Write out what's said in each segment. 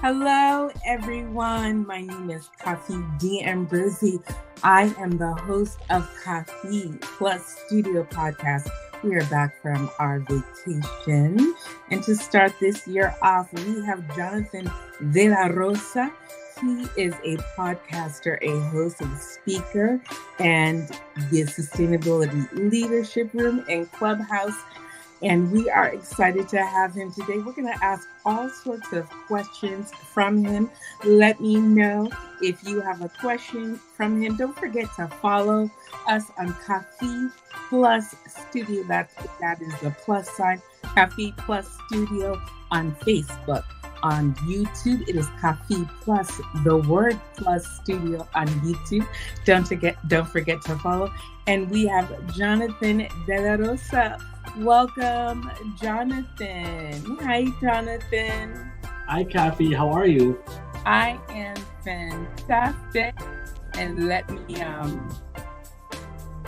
Hello, everyone. My name is Kafi D. Ambrosi. I am the host of KafiPlusStudio Podcast. We are back from our vacation. And to start this year off, we have Jonathan Delarosa. He is a podcaster, a host, and speaker, and the Sustainability Leadership Room and Clubhouse. And we are excited to have him today. We're going to ask all sorts of questions from him. Let me know if you have a question from him. Don't forget to follow us on Kafi Plus Studio. That is the plus sign. Kafi Plus Studio on Facebook. On YouTube, it is Kafi Plus, the word plus studio on YouTube. Don't forget to follow. And we have Jonathan Delarosa. Welcome, Jonathan. Hi, Jonathan. Hi, Kafi. How are you? I am fantastic. And let me,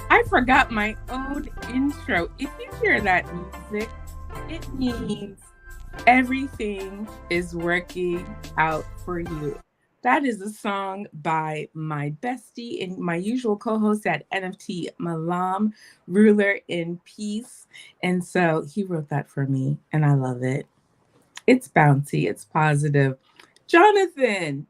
I forgot my own intro. If you hear that music, it means everything is working out for you. That is a song by my bestie and my usual co-host at NFT, Malam, Ruler in Peace. And so he wrote that for me, and I love it. It's bouncy. It's positive. Jonathan,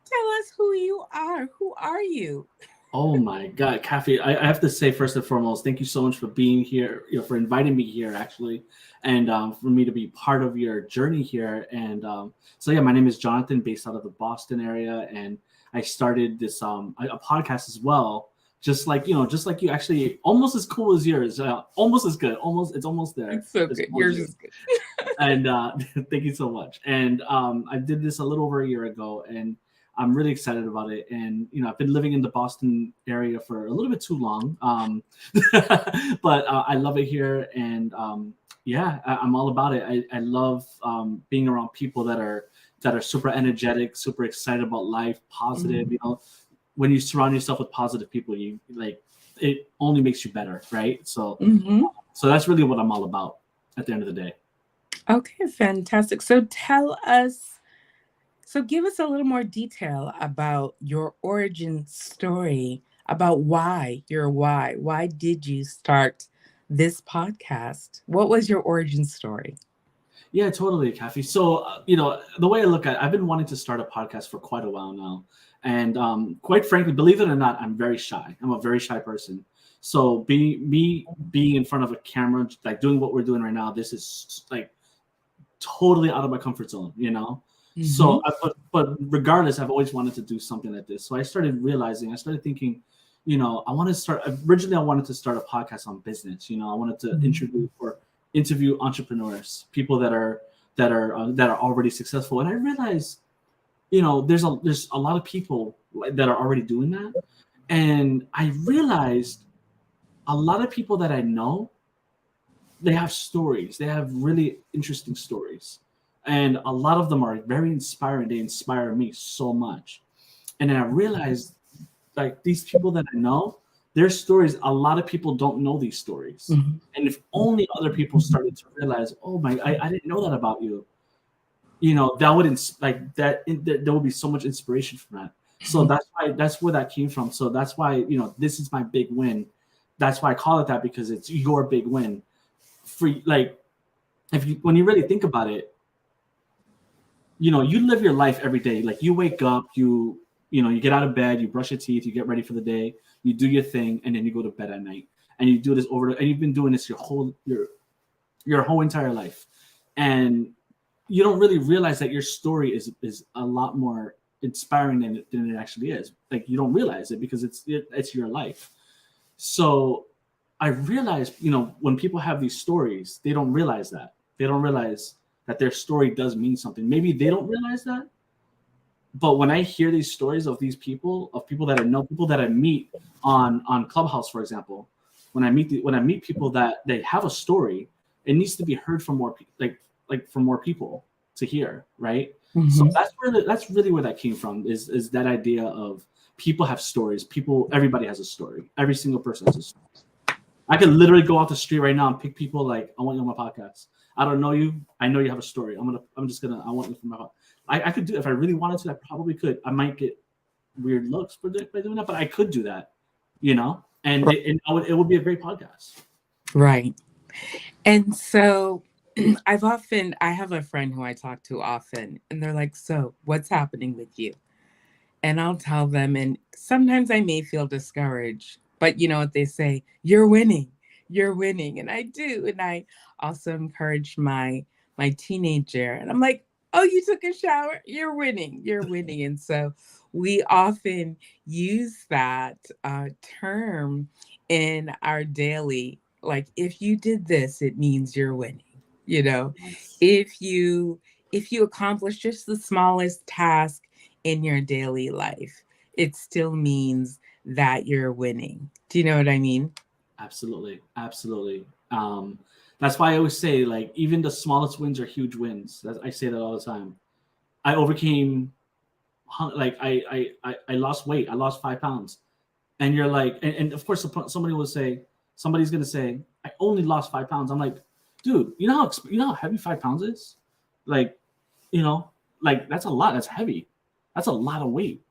tell us who you are. Who are you? Oh my God, Kafi! I have to say first and foremost, thank you so much for being here. For inviting me here, actually, and for me to be part of your journey here. And so yeah, my name is Jonathan, based out of the Boston area, and I started this a podcast as well. Just like you, actually, almost as cool as yours, almost as good. It's almost there. It's so good. Yours is good. And thank you so much. And I did this a little over a year ago, and I'm really excited about it. And, I've been living in the Boston area for a little bit too long. But I love it here. And I'm all about it. I love being around people that are super energetic, super excited about life, positive. Mm-hmm. When you surround yourself with positive people, it only makes you better. Right. So, so that's really what I'm all about at the end of the day. Okay, fantastic. So give us a little more detail about your origin story, about why did you start this podcast? What was your origin story? Yeah, totally, Kafi. So, the way I look at it, I've been wanting to start a podcast for quite a while now. And quite frankly, believe it or not, I'm very shy. I'm a very shy person. So being in front of a camera, like doing what we're doing right now, this is like totally out of my comfort zone, Mm-hmm. So, but regardless, I've always wanted to do something like this. So I started thinking, I want to start. Originally, I wanted to start a podcast on business. I wanted to interview entrepreneurs, people that are already successful. And I realized, there's a lot of people that are already doing that. And I realized a lot of people that I know, they have stories. They have really interesting stories. And a lot of them are very inspiring. They inspire me so much. And then I realized, like, these people that I know, their stories, a lot of people don't know these stories. Mm-hmm. And if only other people started to realize, oh my, I didn't know that about you. That would there would be so much inspiration from that. So that's where that came from. So that's why, this is my big win. That's why I call it that, because it's your big win. When you really think about it, you live your life every day. Like, you wake up, you get out of bed, you brush your teeth, you get ready for the day, you do your thing, and then you go to bed at night. And you do this and you've been doing this your whole entire life. And you don't really realize that your story is a lot more inspiring than it actually is. Like, you don't realize it because it's your life. So I realized, when people have these stories, they don't realize that. They don't realize that their story does mean something. Maybe they don't realize that. But when I hear these stories of these people, that I know, people that I meet on Clubhouse, for example, when I meet people that they have a story, it needs to be heard from more from more people to hear, right? Mm-hmm. So that's really where that came from, is that idea of people have stories. Everybody has a story. Every single person has a story. I could literally go out the street right now and pick people, like, I want you on my podcast. I don't know you. I know you have a story. I want you for my podcast. I could do if I really wanted to. I probably could. I might get weird looks by doing that, but I could do that, and it would be a great podcast. Right. And so I have a friend who I talk to often, and they're like, so what's happening with you? And I'll tell them, and sometimes I may feel discouraged, but you know what they say, you're winning. And I do. And I also encourage my teenager, and I'm like, oh, you took a shower, you're winning. And so we often use that term in our daily, like, if you did this, it means you're winning. Nice. If you accomplish just the smallest task in your daily life, it still means that you're winning. Do you know what I mean? Absolutely. That's why I always say, like, even the smallest wins are huge wins. I say that all the time. I overcame, like, I lost weight. I lost 5 pounds, and you're like, and of course somebody's gonna say, I only lost 5 pounds. I'm like, dude, you know how heavy 5 pounds is? Like, like, that's a lot. That's heavy. That's a lot of weight.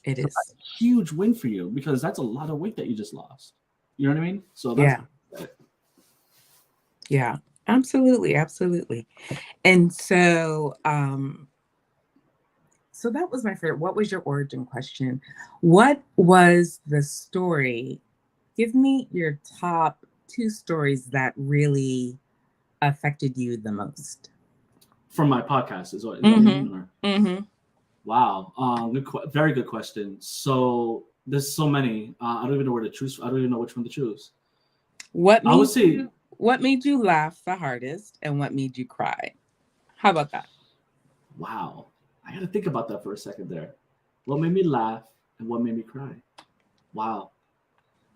It is a huge win for you, because that's a lot of weight that you just lost. You know what I mean? So that's yeah, absolutely. And so so that was my favorite. What was your origin question? What was the story? Give me your top 2 stories that really affected you the most. From my podcast is what you mean? Wow. Very good question. So there's so many. I don't even know where to choose. I don't even know which one to choose. What made you laugh the hardest, and what made you cry? How about that? Wow. I got to think about that for a second there. What made me laugh and what made me cry? Wow.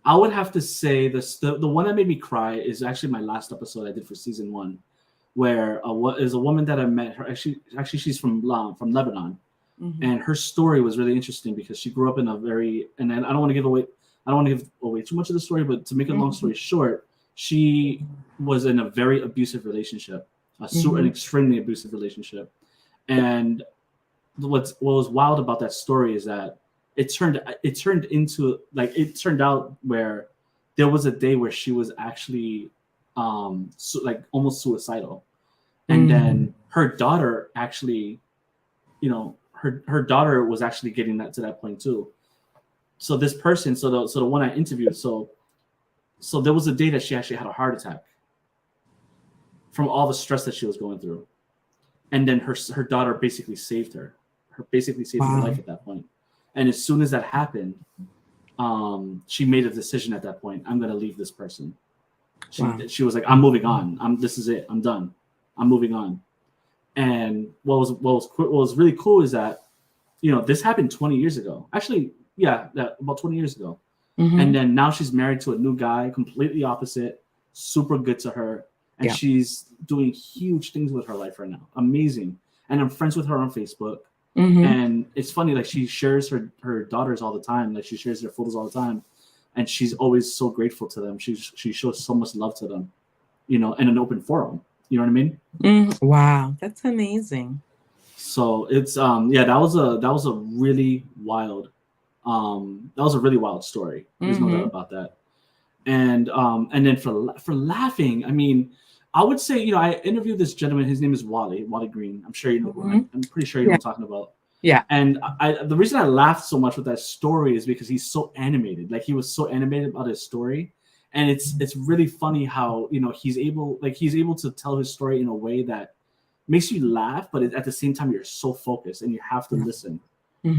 I would have to say the one that made me cry is actually my last episode I did for season 1, where is a woman that I met. Her actually she's from Lebanon, and her story was really interesting because she grew up in a very, and I don't want to give away too much of the story, but to make a long story short, she was in a very abusive relationship, an extremely abusive relationship, and what was wild about that story is that it turned out where there was a day where she was actually like almost suicidal, and then her daughter actually, her daughter was actually getting to that point too. So this person, so the one I interviewed, so there was a day that she actually had a heart attack from all the stress that she was going through, and then her daughter basically saved her life at that point. And as soon as that happened, she made a decision at that point. I'm going to leave this person. She was like, I'm moving on. This is it. I'm done. I'm moving on. And what was really cool is that, this happened 20 years ago. Actually, about 20 years ago. And then now she's married to a new guy, completely opposite, super good to her. And she's doing huge things with her life right now. Amazing. And I'm friends with her on Facebook. And it's funny, like, she shares her daughters all the time. Like, she shares their photos all the time. And she's always so grateful to them. She shows so much love to them, in an open forum. You know what I mean? Wow. That's amazing. So it's, that was a really wild story. There's no doubt about that. And then for laughing, I mean, I would say, I interviewed this gentleman. His name is Wally Green. I'm sure you know. I'm pretty sure you know what I'm talking about. Yeah. And the reason I laughed so much with that story is because he's so animated. Like, he was so animated about his story, and it's really funny how he's able to tell his story in a way that makes you laugh, but at the same time you're so focused and you have to listen,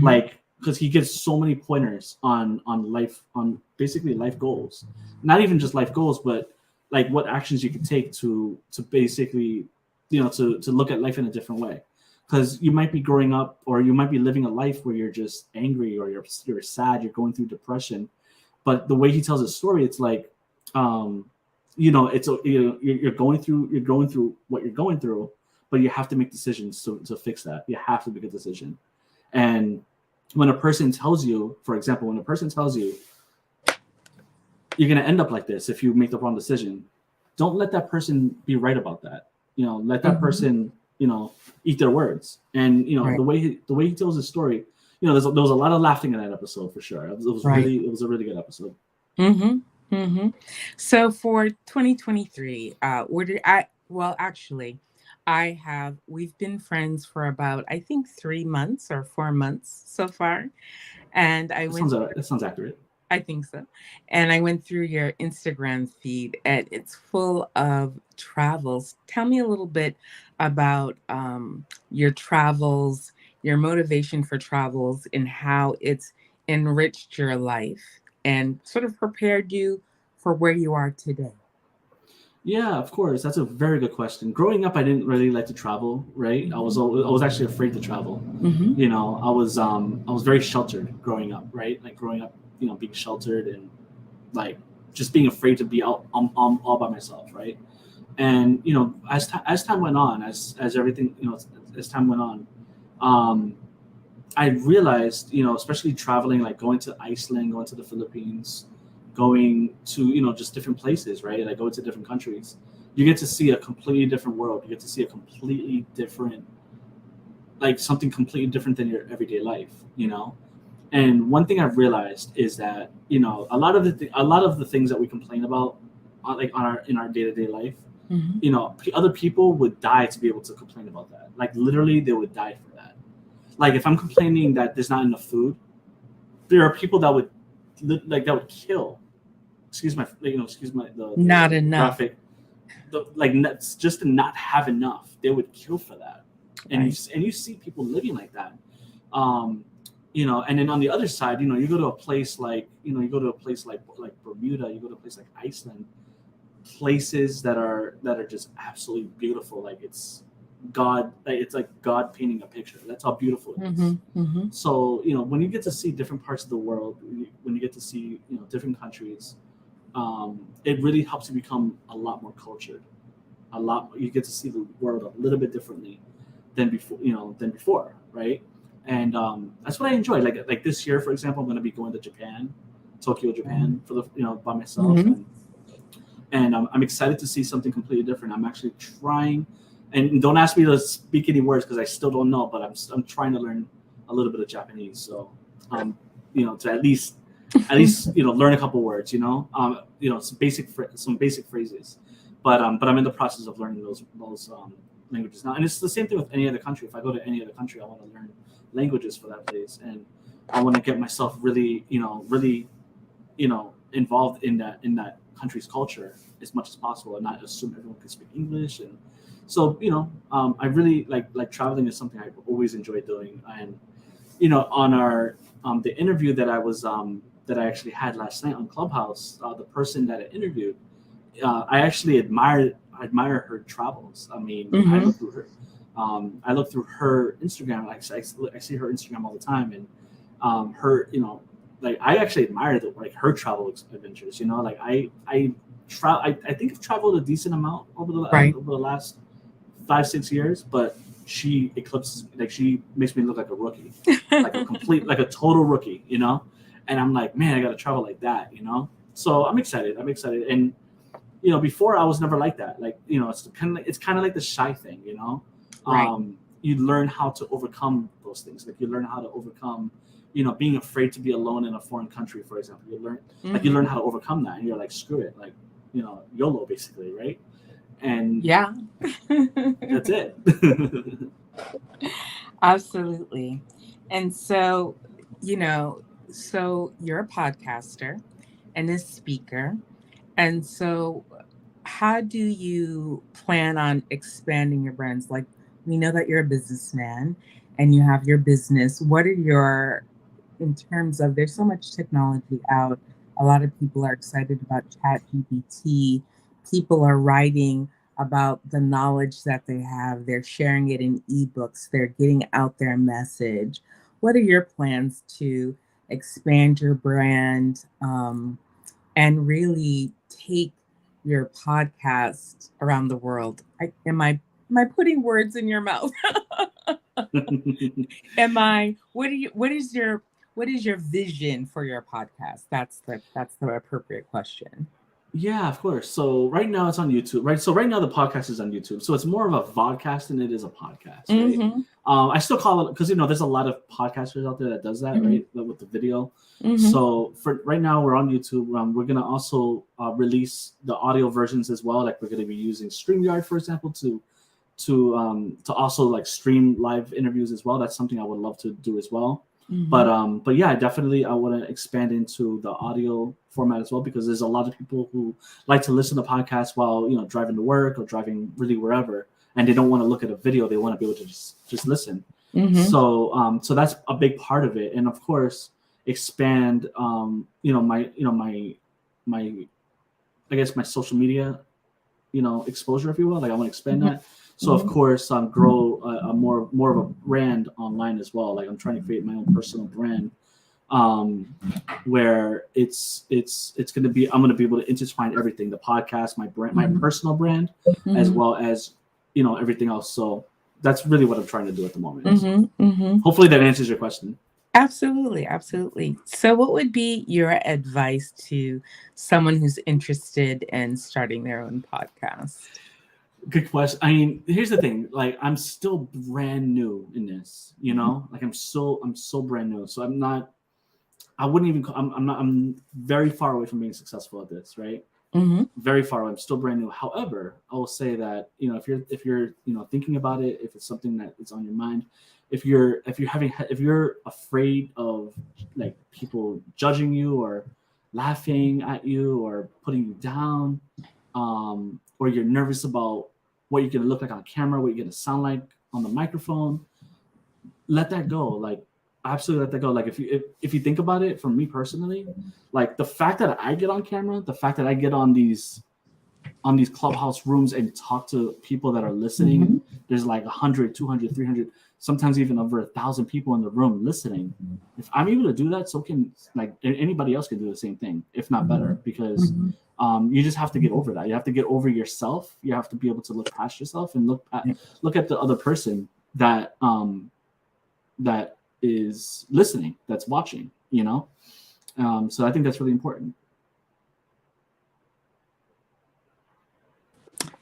like, because he gives so many pointers on life, on basically life goals, not even just life goals, but like what actions you can take to basically, to look at life in a different way. Because you might be growing up, or you might be living a life where you're just angry, or you're sad, you're going through depression. But the way he tells his story, it's like, you're going through what you're going through, but you have to make decisions to fix that. You have to make a decision. And when a person tells you, for example, you're going to end up like this if you make the wrong decision, don't let that person be right about that. Let that person eat their words. And Right. the way he tells his story, there was a lot of laughing in that episode for sure. Right. It was a really good episode. Mm-hmm. Mm-hmm. So for 2023, what did I? Well, actually, we've been friends for about, I think, 3 months or 4 months so far, and That sounds accurate. I think so. And I went through your Instagram feed, and it's full of travels. Tell me a little bit about your travels, your motivation for travels, and how it's enriched your life and sort of prepared you for where you are today. Yeah, of course. That's a very good question. Growing up, I didn't really like to travel. Right, Mm-hmm. I was actually afraid to travel. Mm-hmm. I was very sheltered growing up. Right, like growing up, being sheltered and like just being afraid to be out all by myself. Right, and as time went on, as everything as time went on, um, I realized, especially traveling, like going to Iceland, going to the Philippines, going to, just different places, right? Like going to different countries. You get to see a completely different world. You get to see a completely different, like something completely different than your everyday life. And one thing I've realized is that, a lot of the things that we complain about, like in our day to day life, Mm-hmm. other people would die to be able to complain about that. Like literally, they would die for that. Like if I'm complaining that there's not enough food, there are people that would that would kill. Excuse my Not the enough, graphic. Just to not have enough, they would kill for that. And right? you see people living like that. Um, and then on the other side, you go to a place like like Bermuda, you go to a place like Iceland, places that are just absolutely beautiful. Like it's like God painting a picture. That's how beautiful it Mm-hmm. is. Mm-hmm. So when you get to see different parts of the world, when you get to see different countries, it really helps you become a lot more cultured. You get to see the world a little bit differently than before, right? And that's what I enjoy. Like this year, for example, I'm going to be going to Japan, Tokyo, Japan, for the by myself, Mm-hmm. and I'm excited to see something completely different. I'm actually trying, and don't ask me to speak any words because I still don't know, but I'm trying to learn a little bit of Japanese. So, to at least learn a couple words. Some basic phrases, but I'm in the process of learning those languages now. And it's the same thing with any other country. If I go to any other country, I want to learn languages for that place, and I want to get myself really involved in that country's culture as much as possible, and not assume everyone can speak English. And so I really like traveling is something I always enjoy doing. And on our the interview that I actually had last night on Clubhouse, the person that I interviewed, I actually admire her travels. I mean, Mm-hmm. I look through her Instagram. I see her Instagram all the time, and her, like I actually admire her travel adventures. Like I think I've traveled a decent amount Right. over the last 5-6 years, but she makes me look like a rookie, like a total rookie. And I'm like, man, I got to travel like that. So I'm excited. And before I was never like that. Like, it's kind of like the shy thing. Right. You learn how to overcome those things. Like you learn how to overcome, being afraid to be alone in a foreign country, for example. You Mm-hmm. learn how to overcome that, and you're like, screw it, like, YOLO basically, right? And Yeah. that's it. Absolutely. And so, you know, so you're a podcaster and a speaker. And so, how do you plan on expanding your brands? Like, we know that you're a businessman and you have your business. What are your, in terms of, there's so much technology out. A lot of people are excited about ChatGPT. People are writing about the knowledge that they have. They're sharing it in ebooks. They're getting out their message. What are your plans to expand your brand, and really take your podcast around the world? Am I putting words in your mouth? Am I? What is your vision for your podcast? That's the appropriate question. Yeah, of course. So right now it's on YouTube, right? So right now the podcast is on YouTube. So it's more of a vodcast than it is a podcast, right? Mm-hmm. I still call it because there's a lot of podcasters out there that does that, Mm-hmm. right? With the video. Mm-hmm. So for right now we're on YouTube. We're gonna also release the audio versions as well. Like we're gonna be using StreamYard, for example, to also like stream live interviews as well. That's something I would love to do as well. But yeah, definitely I want to expand into the audio format as well, because there's a lot of people who like to listen to podcasts while driving to work or driving really wherever, and they don't want to look at a video. They want to be able to just listen. Mm-hmm. So that's a big part of it, and of course expand my I guess my social media exposure, if you will. Like I want to expand that. So of course, grow a more of a brand online as well. Like I'm trying to create my own personal brand, where it's going to be, I'm going to be able to intertwine everything: the podcast, my brand, my personal brand, as well as everything else. So that's really what I'm trying to do at the moment. Hopefully that answers your question. Absolutely, absolutely. So what would be your advice to someone who's interested in starting their own podcast? Good question. I mean, here's the thing. Like, I'm still brand new in this. Like I'm so brand new. So I'm very far away from being successful at this, right? Very far away. I'm still brand new. However, I will say that if you're thinking about it, if it's something that is on your mind, if you're afraid of like people judging you or laughing at you or putting you down, or you're nervous about what you're going to look like on camera, what you're going to sound like on the microphone, let that go. Like, absolutely let that go. Like, if you think about it, for me personally, like the fact that I get on camera, the fact that I get on these clubhouse rooms and talk to people that are listening, there's like 100, 200, 300, sometimes even over 1,000 people in the room listening. If I'm able to do that, so can like anybody else can do the same thing, if not better, because you just have to get over that. You have to get over yourself. You have to be able to look past yourself and look at the other person that is listening, that's watching. So I think that's really important.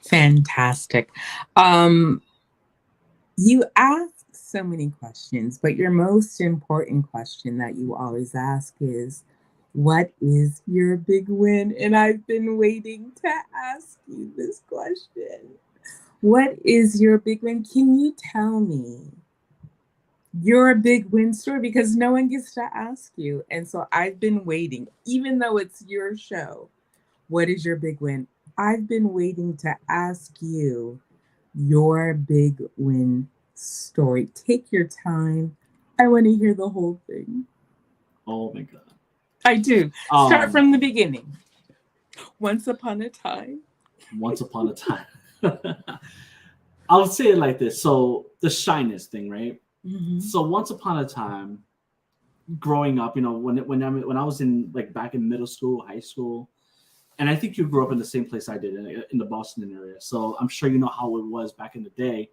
Fantastic. You ask so many questions, but your most important question that you always ask is, what is your big win? And I've been waiting to ask you this question. What is your big win? Can you tell me your big win story? Because no one gets to ask you. And so I've been waiting, even though it's your show. What is your big win? I've been waiting to ask you your big win story. Take your time. I want to hear the whole thing. Oh my God. I do. Start from the beginning. Once upon a time. Once upon a time. I'll say it like this. So the shyness thing, right? So once upon a time, growing up, when I was in like back in middle school, high school, and I think you grew up in the same place I did, in the Boston area. So I'm sure you know how it was back in the day.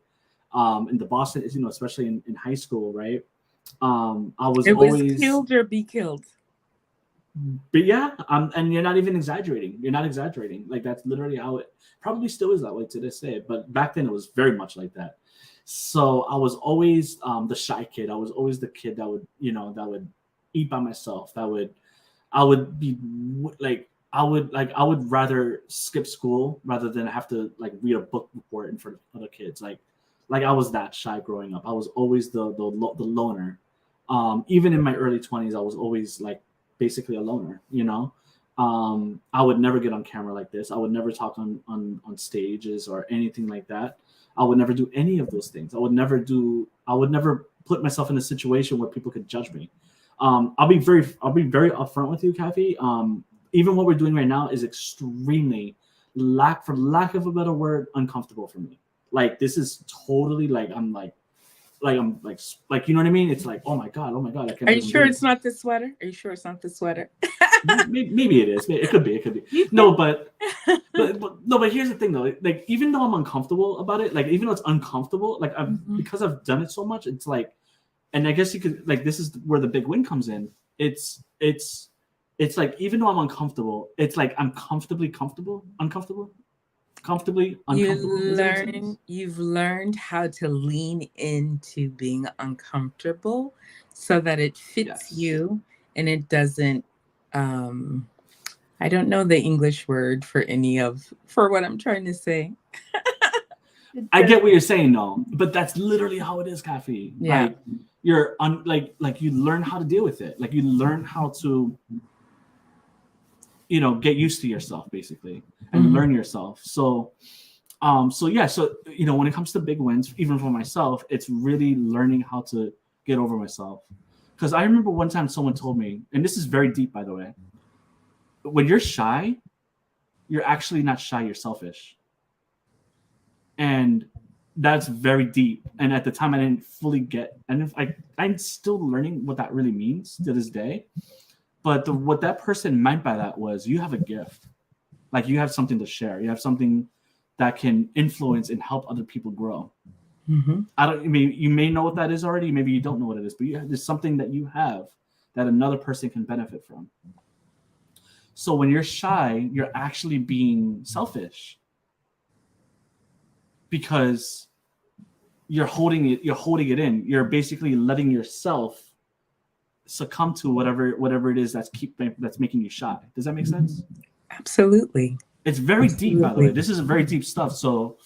In the Boston, especially in high school, right? It was always killed or be killed. But yeah, and you're not even exaggerating. You're not exaggerating. Like, that's literally how it probably still is that way to this day. But back then it was very much like that. So I was always the shy kid. I was always the kid that would eat by myself. I would be like, I would rather skip school rather than have to like read a book report in front of other kids. Like I was that shy growing up. I was always the loner. Even in my early 20s, I was always like basically a loner. I would never get on camera like this. I would never talk on stages or anything like that. I would never do any of those things. I would never put myself in a situation where people could judge me. I'll be very upfront with you, Kafi. Even what we're doing right now is extremely, for lack of a better word, uncomfortable for me. Like, this is totally like, you know what I mean? It's like, oh my God. I can't. Are you sure it's not the sweater? Are you sure it's not the sweater? Maybe it is. It could be. No, but here's the thing though. Like, even though I'm uncomfortable about it, like, even though it's uncomfortable, like because I've done it so much, it's like, and I guess you could, like, this is where the big win comes in. It's it's like, even though I'm uncomfortable, it's like I'm comfortably comfortable, comfortably uncomfortable. Does that make sense? You've learned how to lean into being uncomfortable so that it fits Yes. you and it doesn't um I don't know the English word for for what I'm trying to say. It I does, get what you're saying, though, but that's literally how it is, Kathy. yeah. Like like you learn how to deal with it. Like you learn how to, get used to yourself basically and Mhm. learn yourself. So yeah, so when it comes to big wins, even for myself, it's really learning how to get over myself. Because I remember one time someone told me, and this is very deep, by the way, when you're shy, you're actually not shy, you're selfish. And that's very deep. And at the time, I didn't fully get, and if I'm still learning what that really means to this day. But what that person meant by that was, you have a gift, like you have something to share. You have something that can influence and help other people grow. Mhm. I mean, you may know what that is already. Maybe you don't know what it is, but there's something that you have that another person can benefit from. So when you're shy, you're actually being selfish because you're holding it in. You're basically letting yourself succumb to whatever it is that's making you shy. Does that make sense? Absolutely. It's very deep, by the way. Absolutely. This is very deep stuff. So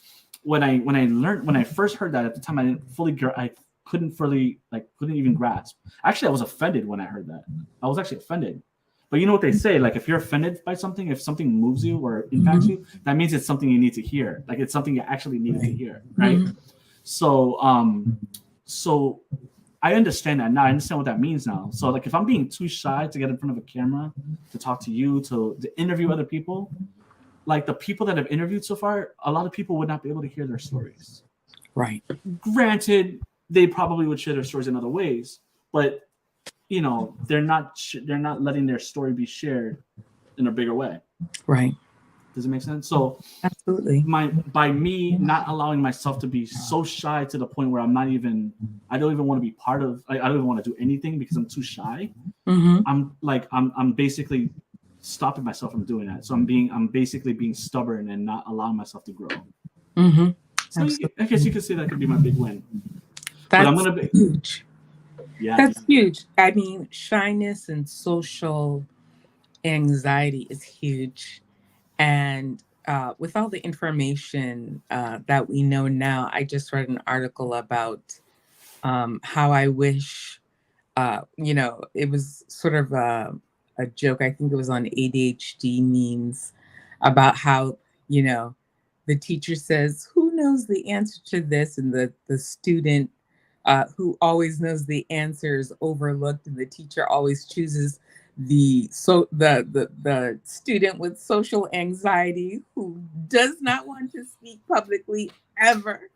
when I first heard that, at the time, I didn't fully I couldn't even grasp. Actually, I was offended when I heard that. I was actually offended. But you know what they say, like, if you're offended by something, if something moves you or impacts Mhm. you, that means it's something you need to hear. Like, it's something you actually needed to Right. hear, right? Mhm. So so I understand that now. I understand what that means now. So, like, if I'm being too shy to get in front of a camera, to talk to you, to interview other people, like the people that I've interviewed so far, a lot of people would not be able to hear their stories. Right. Granted, they probably would share their stories in other ways, but they're not letting their story be shared in a bigger way. Right. Does it make sense? So Absolutely. by me not allowing myself to be so shy to the point where I don't even want to be part of, I don't even want to do anything because I'm too shy. Mhm. I'm basically stopping myself from doing that. So I'm basically being stubborn and not allowing myself to grow. Mhm. So I guess you Absolutely. could say that could be my big win. But I'm That's gonna be, huge. yeah. That's huge. I mean, shyness and social anxiety is huge. And with all the information that we know now, I just read an article about how I wish, it was sort of a joke. I think it was on ADHD memes about how, you know, the teacher says, "Who knows the answer to this?" And the student who always knows the answer is overlooked, and the teacher always chooses the student with social anxiety who does not want to speak publicly ever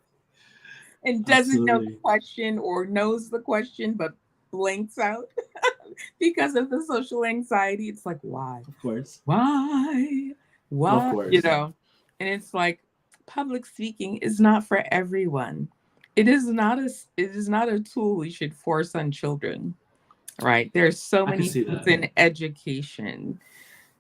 and doesn't know the Absolutely. question or knows the question but blanks out because of the social anxiety. It's like, why? Of course. Why? Of Why? course. And it's like public speaking is not for everyone. It is not a tool we should force on children, right? There's so I can many see things that. in education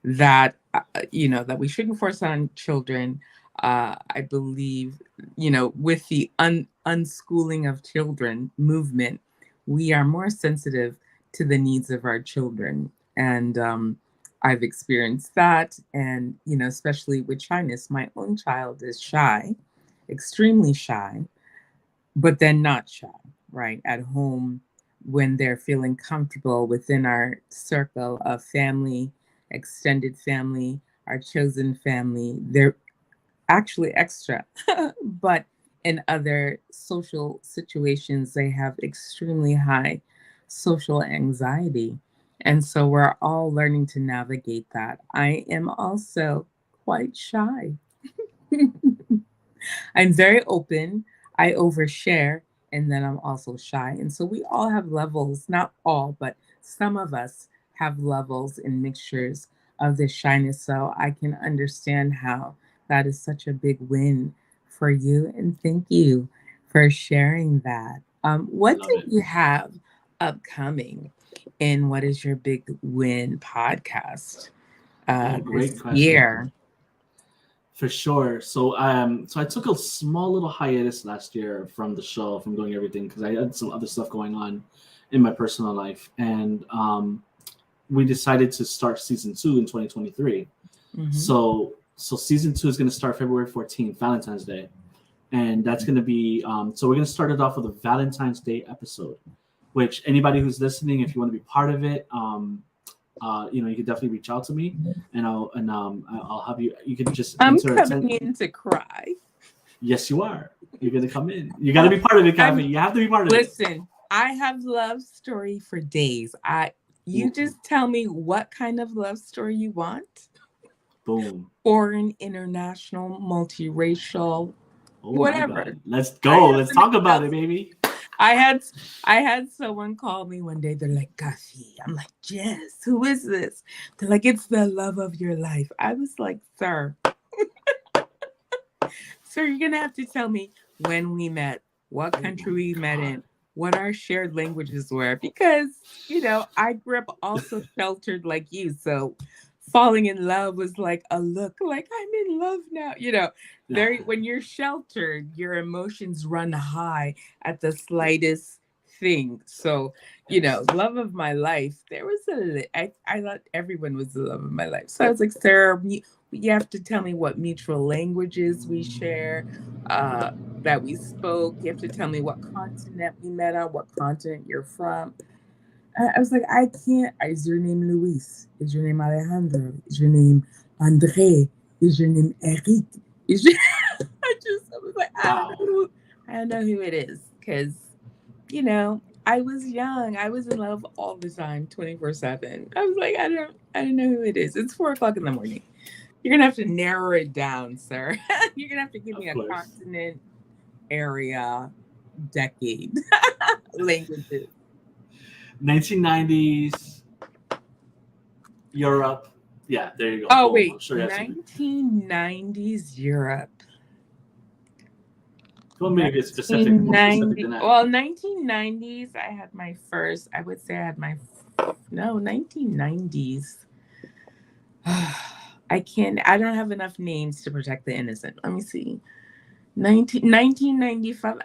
that that we shouldn't force on children. I believe, with the unschooling of children movement, we are more sensitive to the needs of our children, and I've experienced that, and especially with shyness. My own child is shy, extremely shy, but then not shy, right? At home, when they're feeling comfortable within our circle of family, extended family, our chosen family, they're actually extra. But in other social situations, they have extremely high social anxiety. And so we're all learning to navigate that. I am also quite shy. I'm very open. I overshare, and then I'm also shy. And so we all have levels, not all, but some of us have levels and mixtures of this shyness. So I can understand how that is such a big win for you. And thank you for sharing that. I What love do it. you have upcoming in What is Your Big Win podcast Great this question. year? For sure. So I took a small little hiatus last year from the show, from doing everything, because I had some other stuff going on in my personal life, and we decided to start season 2 in 2023. Mhm. So season 2 is going to start February 14th, Valentine's Day, and that's going to be so we're going to start it off with a Valentine's Day episode, which anybody who's listening, if you want to be part of it, you can definitely reach out to me, and I'll have you. You can just I'm enter coming in to cry. Yes, you are. You're gonna come in. You got to be part of it, Kafi. You have to be part of it. Listen, I have love story for days. You just tell me what kind of love story you want. Boom. Foreign, international, multiracial, whatever. Let's go. Let's talk about it, baby. I had someone call me one day. They're like, Kafi. I'm like, Jess, who is this? They're like, it's the love of your life. I was like, sir. So you're going to have to tell me when we met, what country we met in, what our shared languages were. Because, I grew up also sheltered like you. So falling in love was like a look like I'm in love now. When you're sheltered, your emotions run high at the slightest thing. So, love of my life, there was I thought everyone was the love of my life. So I was like, Sarah, you have to tell me what mutual languages we share, that we spoke. You have to tell me what continent we met on, what continent you're from. I was like, I can't. Is your name Luis? Is your name Alejandro? Is your name Andre? Is your name Eric? I was like, I don't know who it is. Because, I was young. I was in love all the time, 24/7. I was like, I don't know who it is. It's 4:00 in the morning. You're going to have to narrow it down, sir. You're going to have to give me a continent, area, decade, languages. 1990s, Europe. Yeah, there you go. Oh, wait. Sure 1990s Europe. Don't make it specific. More specific than that. Well, 1990s, I had my first, I would say I had my, no, 1990s. I don't have enough names to protect the innocent. Let me see. 1995.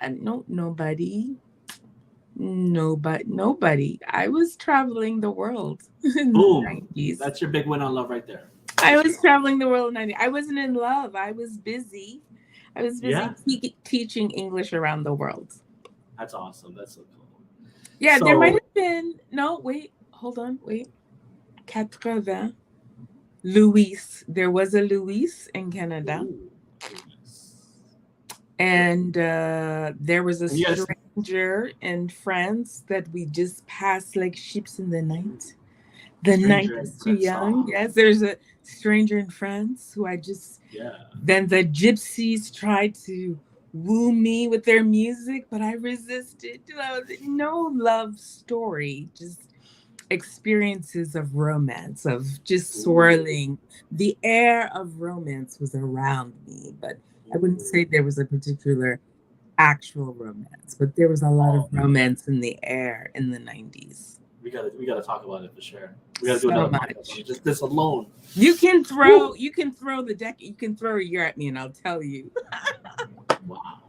Nobody. I was traveling the world in the 90s. That's your big win on love right there. I was traveling the world in the 90s. I wasn't in love. I was busy. Teaching English around the world. That's awesome. That's so cool. Yeah, there might have been. No, wait. Hold on. Wait. 80. Luis. There was a Luis in Canada. Ooh. And there was a stranger in France that we just passed like ships in the night. The night is too young. Yes, there's a stranger in France who I just... Yeah. Then the gypsies tried to woo me with their music, but I resisted. No love story, just experiences of romance, of just swirling. The air of romance was around me, but I wouldn't say there was a particular actual romance, but there was a lot of romance in the air in the 90s. We gotta talk about it for sure. We gotta do another podcast. Just this alone. You can throw the deck. You can throw a year at me, and I'll tell you. Wow,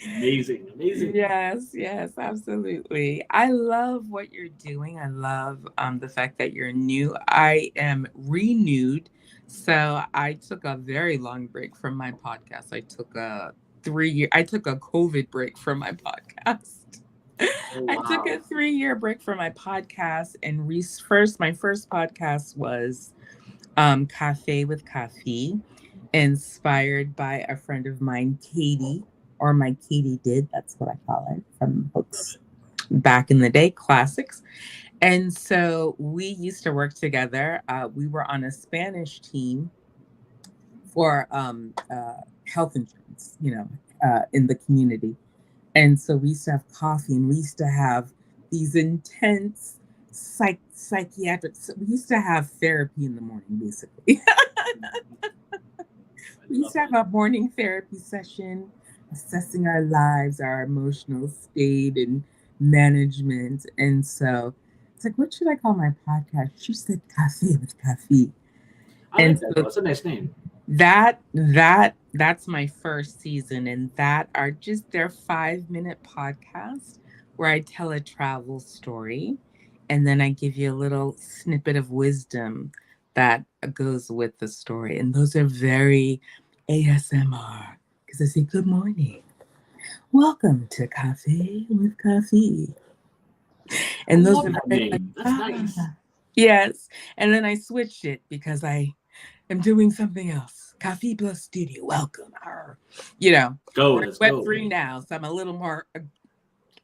amazing. Yes, absolutely. I love what you're doing. I love the fact that you're new. I am renewed. So I took a very long break from my podcast. I took a COVID break from my podcast. Oh, wow. I took a 3-year break from my podcast, and my first podcast was Cafe with Kafi, inspired by a friend of mine, Katie, or my Katie did. That's what I call her, from books back in the day, classics. And so we used to work together. We were on a Spanish team for health insurance, in the community. And so we used to have coffee, and we used to have these intense psychiatric. We used to have therapy in the morning, basically. We used to have a morning therapy session, assessing our lives, our emotional state, and management. And so it's like, what should I call my podcast? She said Cafe with Kafi. I And like that. so That's a nice name. that's my first season, and that are just their 5-minute podcasts where I tell a travel story and then I give you a little snippet of wisdom that goes with the story. And those are very ASMR because I say, good morning. Welcome to Cafe with Kafi. I And those love are that very like, name. That's nice. yes. And then I switched it because I am doing something else. KafiPlusStudio, welcome. Arr. You know, we're Let's at go. Web3 now, so I'm a little more,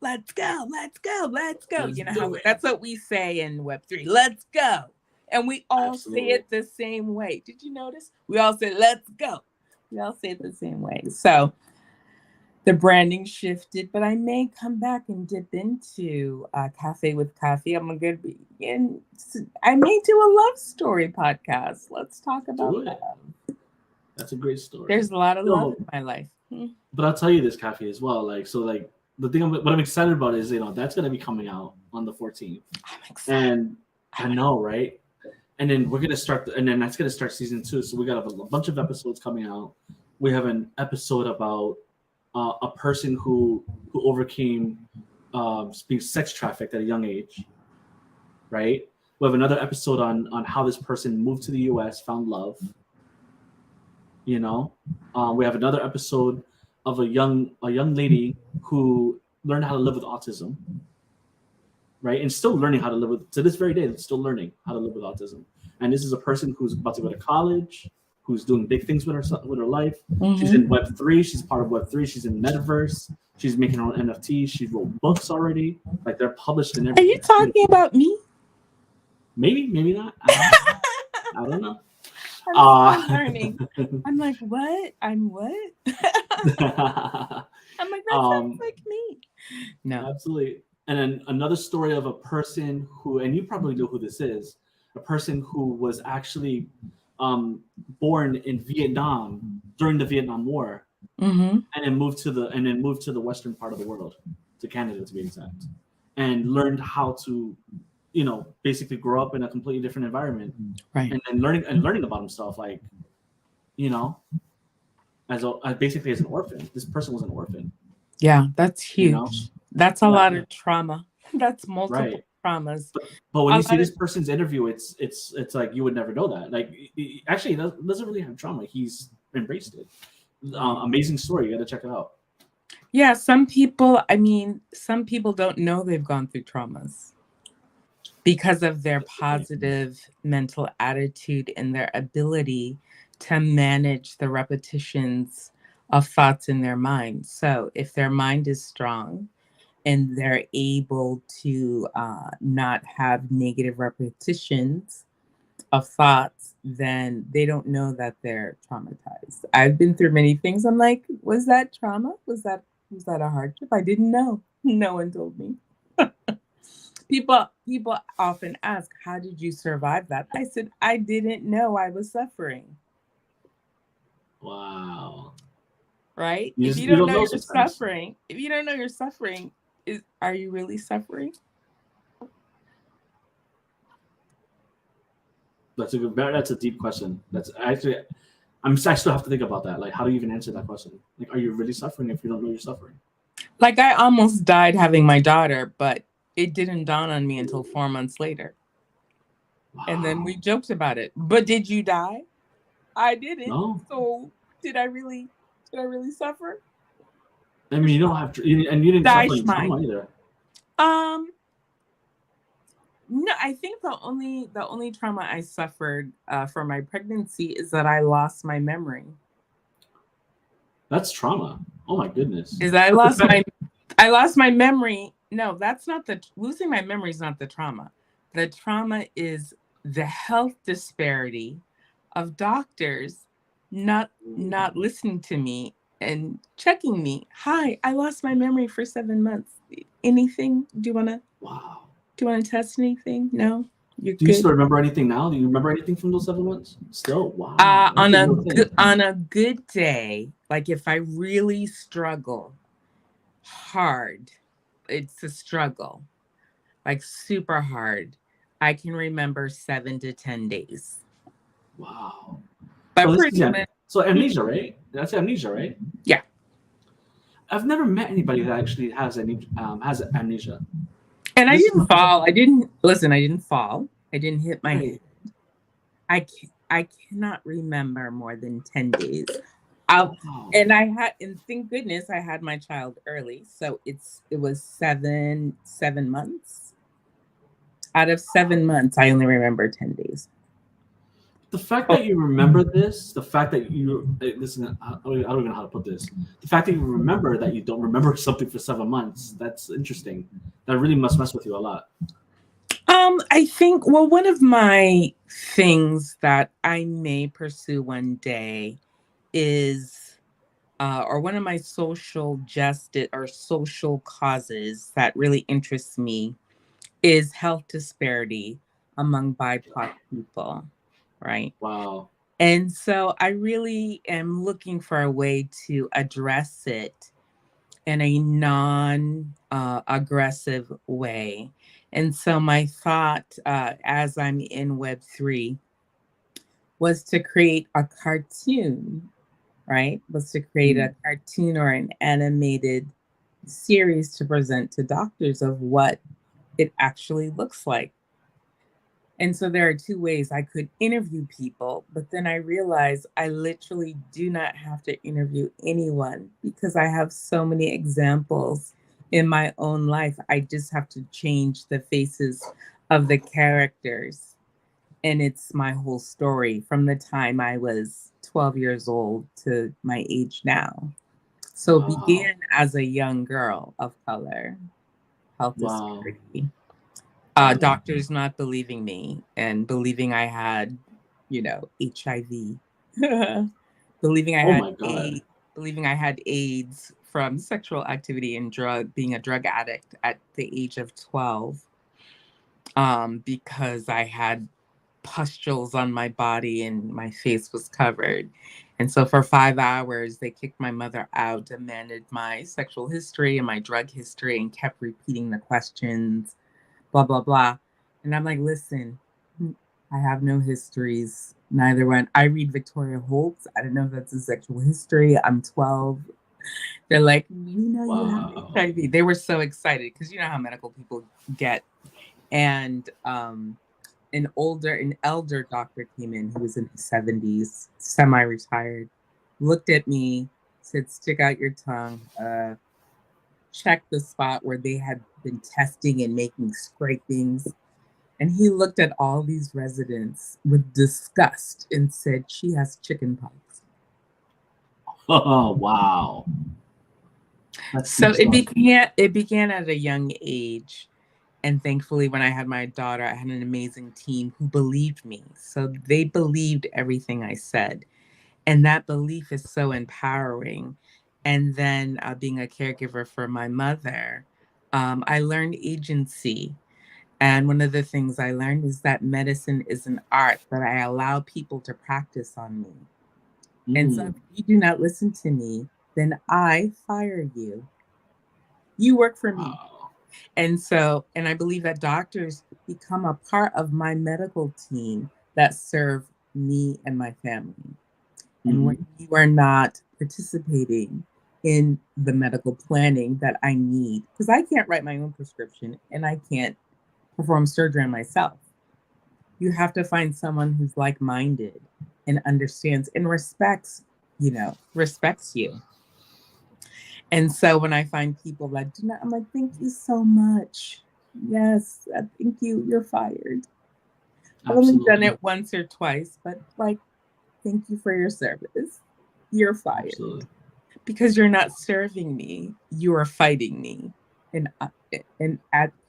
let's go, let's go, let's go. Let's You know do how it. that's what we say in Web3, let's go. And we all say Absolutely. it the same way. Did you notice? We all say, let's go. We all say it the same way. So the branding shifted, but I may come back and dip into Cafe with Kafi. I'm going to be in. I may do a love story podcast. Let's talk about Do it. that. That's a great story. There's a lot of love in my life. But I'll tell you this, Kafi, as well. Like, so, like, the thing what I'm excited about is, that's going to be coming out on the 14th. I'm excited. And I know, right? And then we're going to start, and then that's going to start season 2. So we got a bunch of episodes coming out. We have an episode about a person who overcame being sex trafficked at a young age, right? We have another episode on how this person moved to the U.S., found love. We have another episode of a young lady who learned how to live with autism, right? And still learning how to live with, to this very day, still learning how to live with autism. And this is a person who's about to go to college, who's doing big things with her life. Mm-hmm. She's in Web3. She's part of Web3. She's in Metaverse. She's making her own NFTs. She wrote books already. Like, they're published in everything. Are you talking about me? Maybe not. I don't know. I'm still learning. I'm like, what? I'm what? I'm like, that sounds like me. No. Absolutely. And then another story of a person who, and you probably know who this is, a person who was actually born in Vietnam during the Vietnam War, mm-hmm. and then moved to the western part of the world, to Canada to be exact, and learned how to, basically grow up in a completely different environment, right? And learning about himself, like, basically as an orphan. This person was an orphan. Yeah, that's huge. That's a lot of trauma. That's multiple traumas. But when you see this person's interview, it's like you would never know that. Like, actually, he doesn't really have trauma. He's embraced it. Amazing story. You got to check it out. Yeah, some people don't know they've gone through traumas because of their positive mental attitude and their ability to manage the repetitions of thoughts in their mind. So if their mind is strong and they're able to not have negative repetitions of thoughts, then they don't know that they're traumatized. I've been through many things. I'm like, was that trauma? Was that a hardship? I didn't know. No one told me. People often ask, how did you survive that? I said, I didn't know I was suffering. Wow. Right? If you don't know you're suffering, are you really suffering? That's a deep question. I still have to think about that. Like, how do you even answer that question? Like, are you really suffering if you don't know you're suffering? Like, I almost died having my daughter, but it didn't dawn on me until 4 months later. Wow. And then we joked about it. But did you die? I didn't. No. So did I really suffer? I mean, you don't have to, and you didn't suffer in trauma either. No, I think the only trauma I suffered from my pregnancy is that I lost my memory. That's trauma. Oh my goodness. Is that I lost my memory. No, that's not losing my memory is not the trauma. The trauma is the health disparity of doctors not listening to me and checking me. Hi, I lost my memory for 7 months. Anything? Do you want to test anything? No? You're Do you still remember anything now? Do you remember anything from those 7 months? Still? Wow. On a good day, like if I really struggle hard, it's a struggle, like super hard. I can remember 7 to 10 days, Wow. but So this pretty is much, so amnesia, right? That's amnesia, right? yeah. I've never met anybody that actually has amnesia. And I This is didn't fall. I didn't listen. I didn't fall. I didn't hit my head. right. I cannot remember more than 10 days. I, Wow. and I had, and thank goodness I had my child early. So it was 7 months. Out of 7 months, I only remember 10 days. The fact Oh, that you remember this, the fact that you listen, I don't even know how to put this. The fact that you remember that you don't remember something for 7 months, that's interesting. That really must mess with you a lot. I think, well, one of my things that I may pursue one day is, or one of my social justice or social causes that really interests me is health disparity among BIPOC people, right? Wow. And so I really am looking for a way to address it in a non aggressive way. And so my thought, as I'm in Web3, was to create a cartoon, right? Was to create a cartoon or an animated series to present to doctors of what it actually looks like. And so there are two ways I could interview people, but then I realized I literally do not have to interview anyone because I have so many examples in my own life. I just have to change the faces of the characters. And it's my whole story from the time I was 12 years old to my age now. So it Wow. began as a young girl of color, health Wow. disparity. Wow. Doctors not believing me and believing I had, HIV, believing I Oh had my God. AIDS, believing I had AIDS from sexual activity and being a drug addict at the age of 12, because I had pustules on my body and my face was covered. And so for 5 hours, they kicked my mother out, demanded my sexual history and my drug history, and kept repeating the questions, blah, blah, blah. And I'm like, listen, I have no histories. Neither one. I read Victoria Holtz. I don't know if that's a sexual history. I'm 12. They're like, you have Wow. HIV. They were so excited because you know how medical people get. And an elder doctor came in who was in his 70s, semi-retired, looked at me, said, stick out your tongue, checked the spot where they had been testing and making scrapings. And he looked at all these residents with disgust and said, she has chicken pox. Oh, wow. That's So deep stuff. it began at a young age. And thankfully, when I had my daughter, I had an amazing team who believed me. So they believed everything I said. And that belief is so empowering. And then being a caregiver for my mother, I learned agency. And one of the things I learned is that medicine is an art that I allow people to practice on me. And so if you do not listen to me, then I fire you. You work for me. Wow. And I believe that doctors become a part of my medical team that serve me and my family. And when you are not participating in the medical planning that I need, because I can't write my own prescription and I can't perform surgery on myself. You have to find someone who's like-minded and understands and respects you. And so when I find people that do not, I'm like, thank you so much. Yes, thank you. You're fired. I've only done it once or twice, but like, thank you for your service. You're fired. Absolutely. Because you're not serving me. You are fighting me. And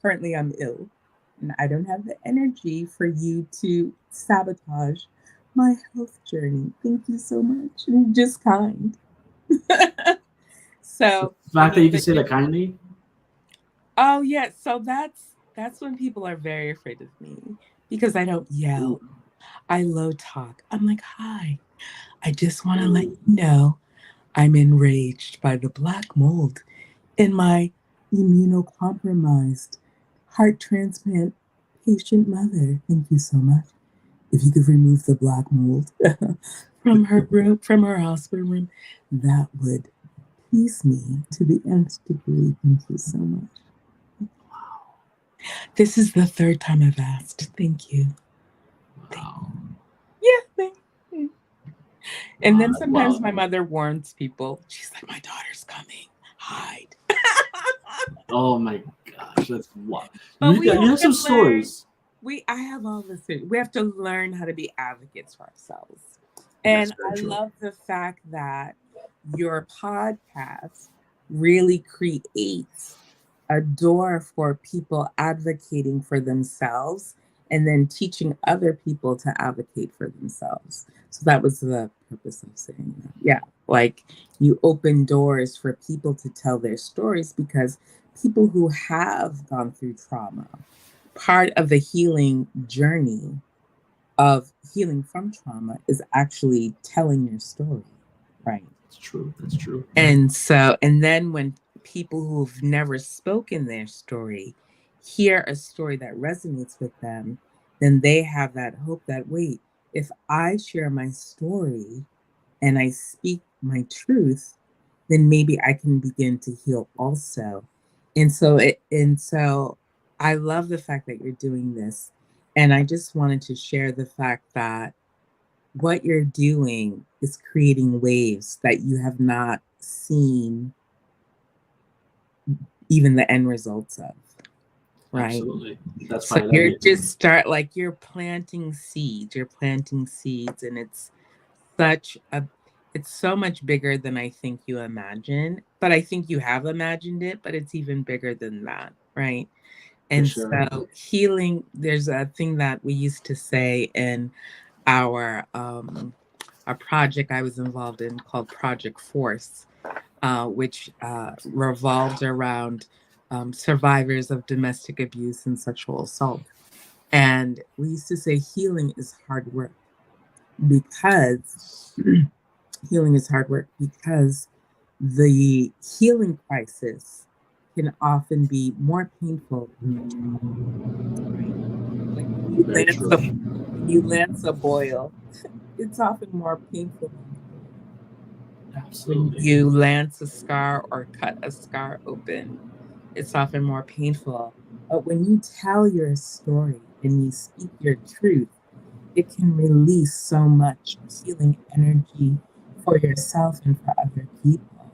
currently I'm ill. And I don't have the energy for you to sabotage my health journey. Thank you so much. And you're just kind. So the fact that you can say that kindly. Oh yeah, so that's when people are very afraid of me because I don't yell. Ooh. I low talk. I'm like, hi. I just want to let you know I'm enraged by the black mold in my immunocompromised heart transplant patient mother. Thank you so much. If you could remove the black mold from her room, from her hospital room, that would please me to the nth degree. Thank you so much. This is the third time I've asked. Thank you. Wow. Yeah, thank you. And then sometimes my mother warns people. She's like, my daughter's coming. Hide. Oh my gosh, that's wild. But You have some stories. I have all this. We have to learn how to be advocates for ourselves. And I love the fact that your podcast really creates a door for people advocating for themselves and then teaching other people to advocate for themselves. So that was the purpose of saying that. Yeah, like you open doors for people to tell their stories, because people who have gone through trauma, part of the healing journey of healing from trauma is actually telling your story, right? That's true. And then when people who've never spoken their story hear a story that resonates with them, then they have that hope that, wait, if I share my story and I speak my truth, then maybe I can begin to heal also. And so I love the fact that you're doing this. And I just wanted to share the fact that what you're doing is creating waves that you have not seen even the end results of. Right. Absolutely. That's so you're just you're planting seeds. You're planting seeds, and it's so much bigger than I think you imagine. But I think you have imagined it, but it's even bigger than that, right? And so healing, there's a thing that we used to say in our project I was involved in called Project Force, which revolved around survivors of domestic abuse and sexual assault. And we used to say healing is hard work, because the healing crisis can often be more painful than the trauma. Like you lance a boil, it's often more painful. Absolutely. When you lance a scar or cut a scar open, it's often more painful. But when you tell your story and you speak your truth, it can release so much healing energy for yourself and for other people.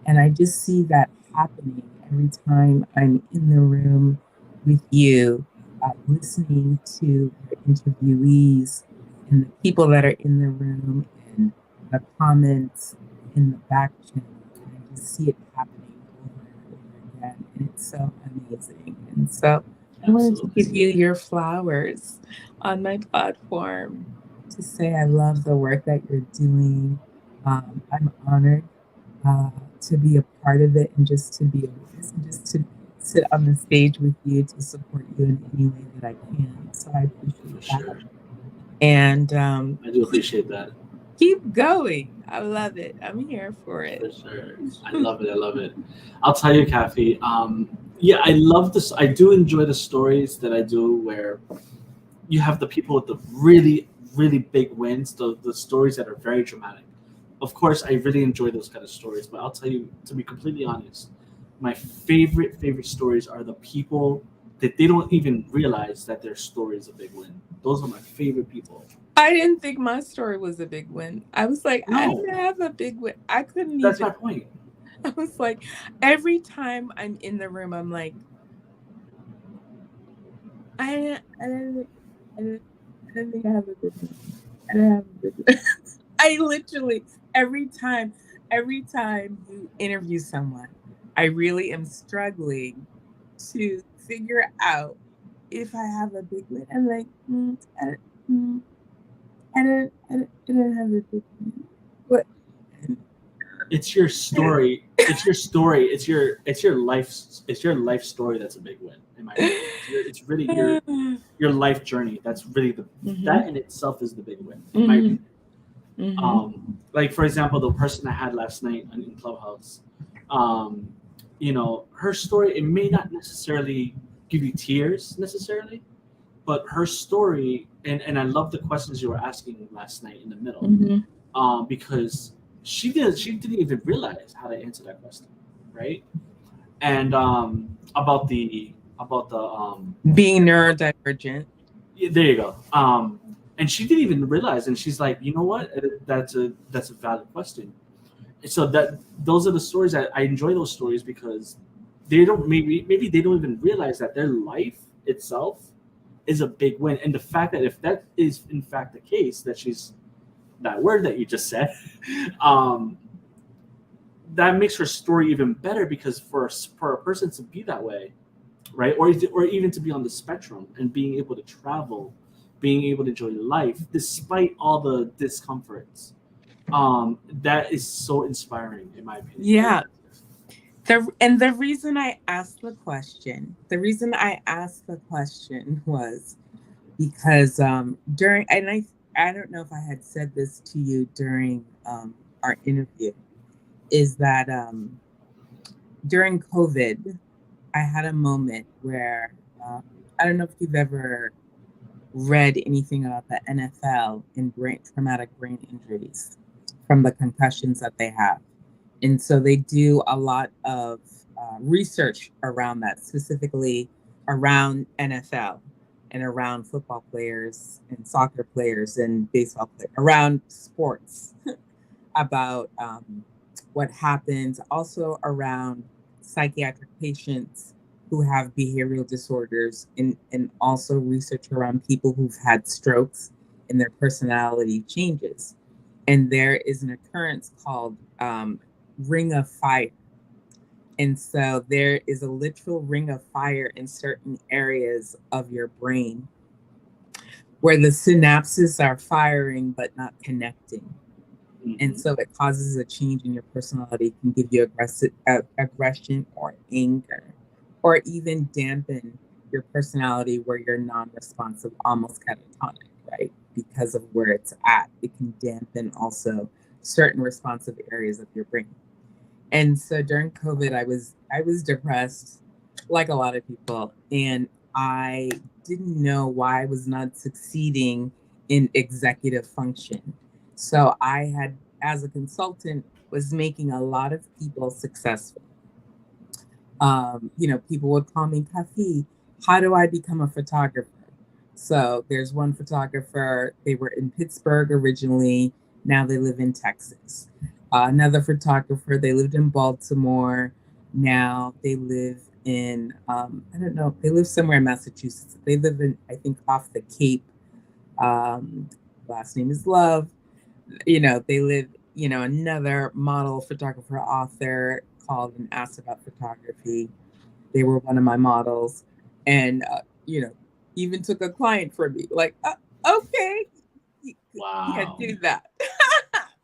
And I just see that happening every time I'm in the room with you, listening to the interviewees and the people that are in the room and the comments in the back channel. And I just see it happening over and over again. And it's so amazing. And so I wanted to give you your flowers on my platform to say I love the work that you're doing. I'm honored to be a part of it, and just to be a witness, and just to sit on the stage with you to support you in any way that I can. So I appreciate that. Sure. And I do appreciate that. Keep going. I love it. I'm here for it. For sure. I love it. I'll tell you, Kafi. Yeah, I love this. I do enjoy the stories that I do where you have the people with the really, really big wins, the stories that are very dramatic. Of course, I really enjoy those kind of stories, but I'll tell you, to be completely honest, my favorite stories are the people that they don't even realize that their story is a big win. Those are my favorite people. I didn't think my story was a big win. I was like, no. I didn't have a big win. I couldn't That's my point. I was like, every time I'm in the room, I'm like, I don't think I have a big win. I don't have a big win. I literally, every time you interview someone, I really am struggling to figure out if I have a big win. I'm like, I don't have a big win. What? It's your story. It's your story. It's your life story that's a big win. In my opinion. It's really your life journey. That's really that in itself is the big win. In my opinion. Like for example, the person I had last night in Clubhouse, her story, it may not necessarily give you tears necessarily, but her story, and I love the questions you were asking last night in the middle, because she didn't even realize how to answer that question, right? And about the Being neurodivergent. yeah, there you go. And she didn't even realize, and she's like, you know what? That's a valid question. And so those are the stories that I enjoy. Those stories because they don't maybe they don't even realize that their life itself is a big win. And the fact that if that is in fact the case, that she's that word that you just said, um, that makes her story even better because for a person to be that way, right? Or even to be on the spectrum and being able to travel, being able to enjoy life despite all the discomforts. That is so inspiring in my opinion. Yeah. The reason I asked the question was because during, and I don't know if I had said this to you during our interview, is that during COVID, I had a moment where I don't know if you've ever read anything about the NFL and traumatic brain injuries from the concussions that they have. And so they do a lot of research around that, specifically around NFL and around football players and soccer players and baseball players, around sports, about what happens, also around psychiatric patients who have behavioral disorders, and also research around people who've had strokes and their personality changes. And there is an occurrence called ring of fire. And so there is a literal ring of fire in certain areas of your brain where the synapses are firing but not connecting. And so it causes a change in your personality. It can give you aggression or anger, or even dampen your personality where you're non-responsive, almost catatonic, right? Because of where it's at. It can dampen also certain responsive areas of your brain. And so during COVID, I was depressed, like a lot of people, and I didn't know why I was not succeeding in executive function. So I had, as a consultant, was making a lot of people successful. People would call me Kafi. How do I become a photographer? So there's one photographer. They were in Pittsburgh originally. Now they live in Texas. Another photographer. They lived in Baltimore. Now they live in I don't know. They live somewhere in Massachusetts. They live in, I think, off the Cape. Last name is Love. They live. Another model, photographer, author called and asked about photography. They were one of my models, and even took a client for me. Like, okay, Wow. yeah, do that.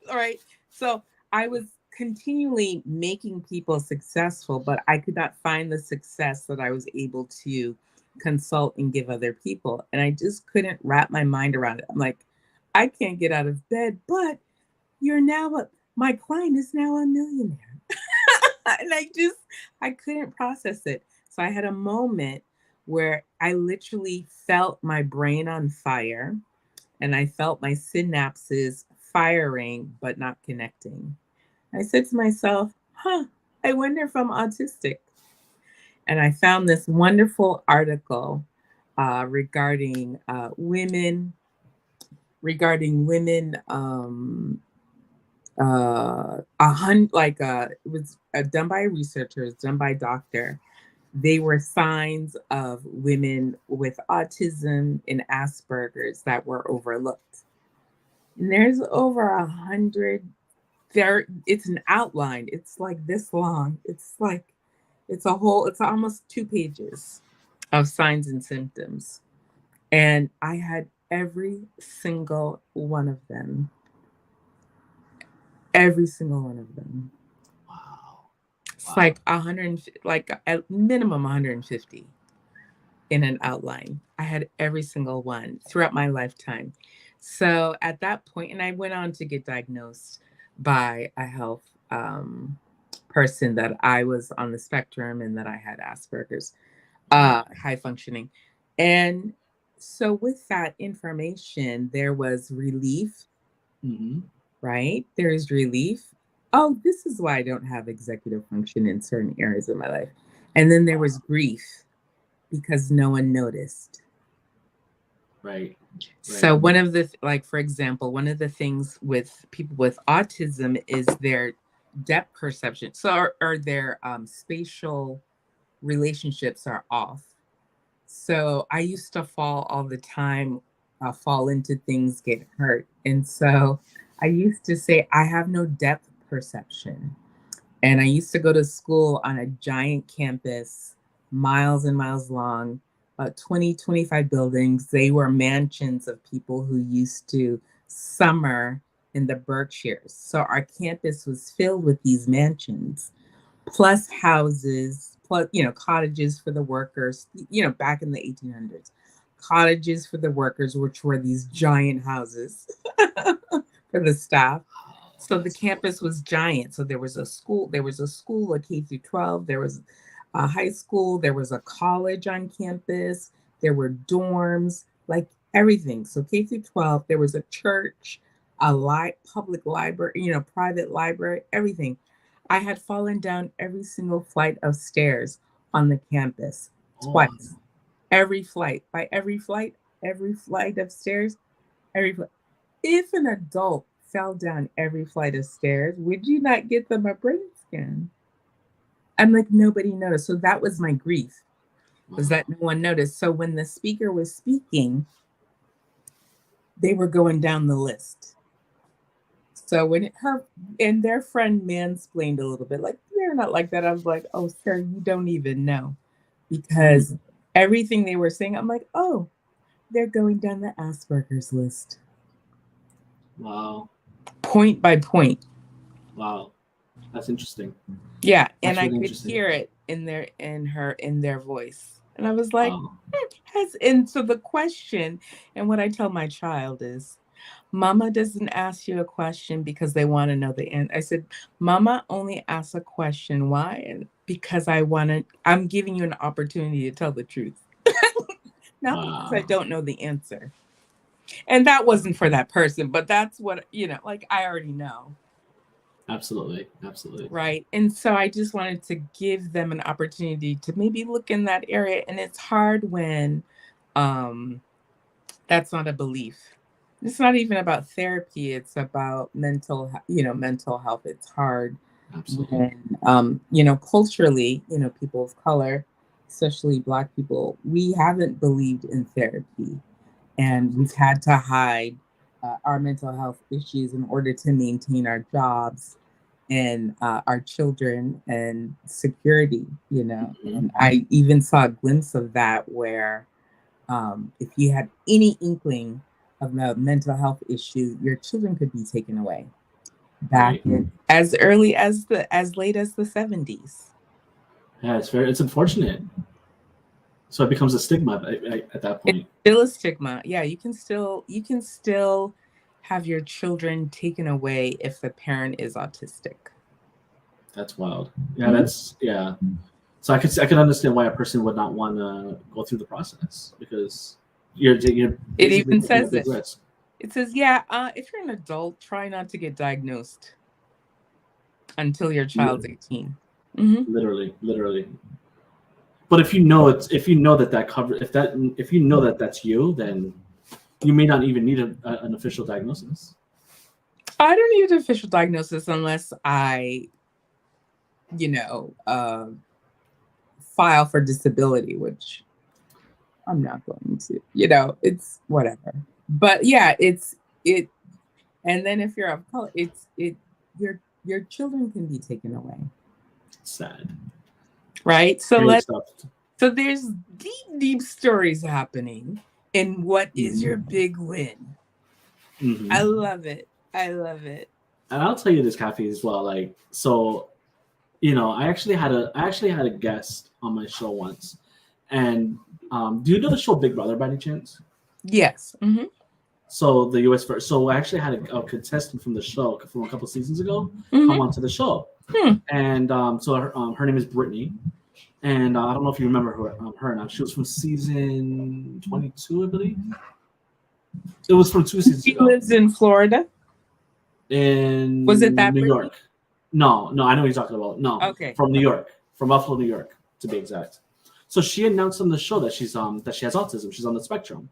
All right. So I was continually making people successful, but I could not find the success that I was able to consult and give other people. And I just couldn't wrap my mind around it. I'm like, I can't get out of bed, but my client is now a millionaire. And I couldn't process it. So I had a moment where I literally felt my brain on fire, and I felt my synapses firing but not connecting. I said to myself, I wonder if I'm autistic. And I found this wonderful article regarding women, it was done by a researcher, it was done by a doctor. They were signs of women with autism and Asperger's that were overlooked. And there's over 100 there. It's an outline. It's like this long. It's almost 2 pages of signs and symptoms. And I had every single one of them. Every single one of them. Wow. It's like 100, like at minimum 150 in an outline. I had every single one throughout my lifetime. So at that point, and I went on to get diagnosed by a health person that I was on the spectrum and that I had Asperger's, high functioning. And so with that information, there was relief, right? There is relief. Oh, this is why I don't have executive function in certain areas of my life. And then there was grief because no one noticed. Right. So one of the, for example, one of the things with people with autism is their depth perception. So or their spatial relationships are off. So I used to fall all the time, fall into things, get hurt. And so I used to say, I have no depth perception. And I used to go to school on a giant campus, miles and miles long, 20, 25 buildings. They were mansions of people who used to summer in the Berkshires. So our campus was filled with these mansions, plus houses, plus, cottages for the workers, back in the 1800s, cottages for the workers, which were these giant houses for the staff. So the campus was giant. So there was a school, a K through 12, there was a high school, there was a college on campus, there were dorms, like everything. So K through 12, there was a church, a public library, private library, everything. I had fallen down every single flight of stairs on the campus twice. Every flight of stairs, If an adult fell down every flight of stairs, would you not get them a brain scan? I'm like, nobody noticed. So that was my grief, was that no one noticed. So when the speaker was speaking, they were going down the list. So when her and their friend mansplained a little bit, like, they're not like that. I was like, oh, sir, you don't even know. Because everything they were saying, I'm like, oh, they're going down the Asperger's list. Wow. Point by point. Wow. That's interesting. Yeah. And I could hear it in their voice. And I was like, and so the question, and what I tell my child is, Mama doesn't ask you a question because they want to know the answer. I said, Mama only asks a question. Why? And because I'm giving you an opportunity to tell the truth. Not because I don't know the answer. And that wasn't for that person, but that's what, I already know. Absolutely. Absolutely. Right. And so I just wanted to give them an opportunity to maybe look in that area. And it's hard when that's not a belief. It's not even about therapy. It's about mental health. It's hard. Absolutely. When, culturally, people of color, especially Black people, we haven't believed in therapy, and we've had to hide our mental health issues in order to maintain our jobs and our children and security, And I even saw a glimpse of that where if you had any inkling of the mental health issue, your children could be taken away back in as late as the 70s. Yeah, it's unfortunate. So it becomes a stigma at that point. It's still a stigma. Yeah, you can still have your children taken away if the parent is autistic. That's wild. Yeah, So I could understand why a person would not want to go through the process, because it even says it. It says, if you're an adult, try not to get diagnosed until your child's 18. Mm-hmm. Literally. But if you know that that's you, then you may not even need an official diagnosis. I don't need an official diagnosis unless I, file for disability, which I'm not going to, it's whatever. But yeah, it. And then if you're of color, your children can be taken away. Sad. Right. So so there's deep stories happening in what is your big win. Mm-hmm. I love it. And I'll tell you this, Kafi, as well. I actually had a guest on my show once, and do you know the show Big Brother by any chance? Yes. Mm-hmm. So the U.S. first. So I actually had a contestant from the show from a couple seasons ago come onto the show, And so her name is Brittany. And I don't know if you remember her or not. She was from season 22, I believe. It was from 2 seasons She ago lives in Florida. in Was it that New Brittany? York. No, I know what you're talking about. No, Okay. from New York, from Buffalo, New York, to be exact. So she announced on the show that she has autism. She's on the spectrum.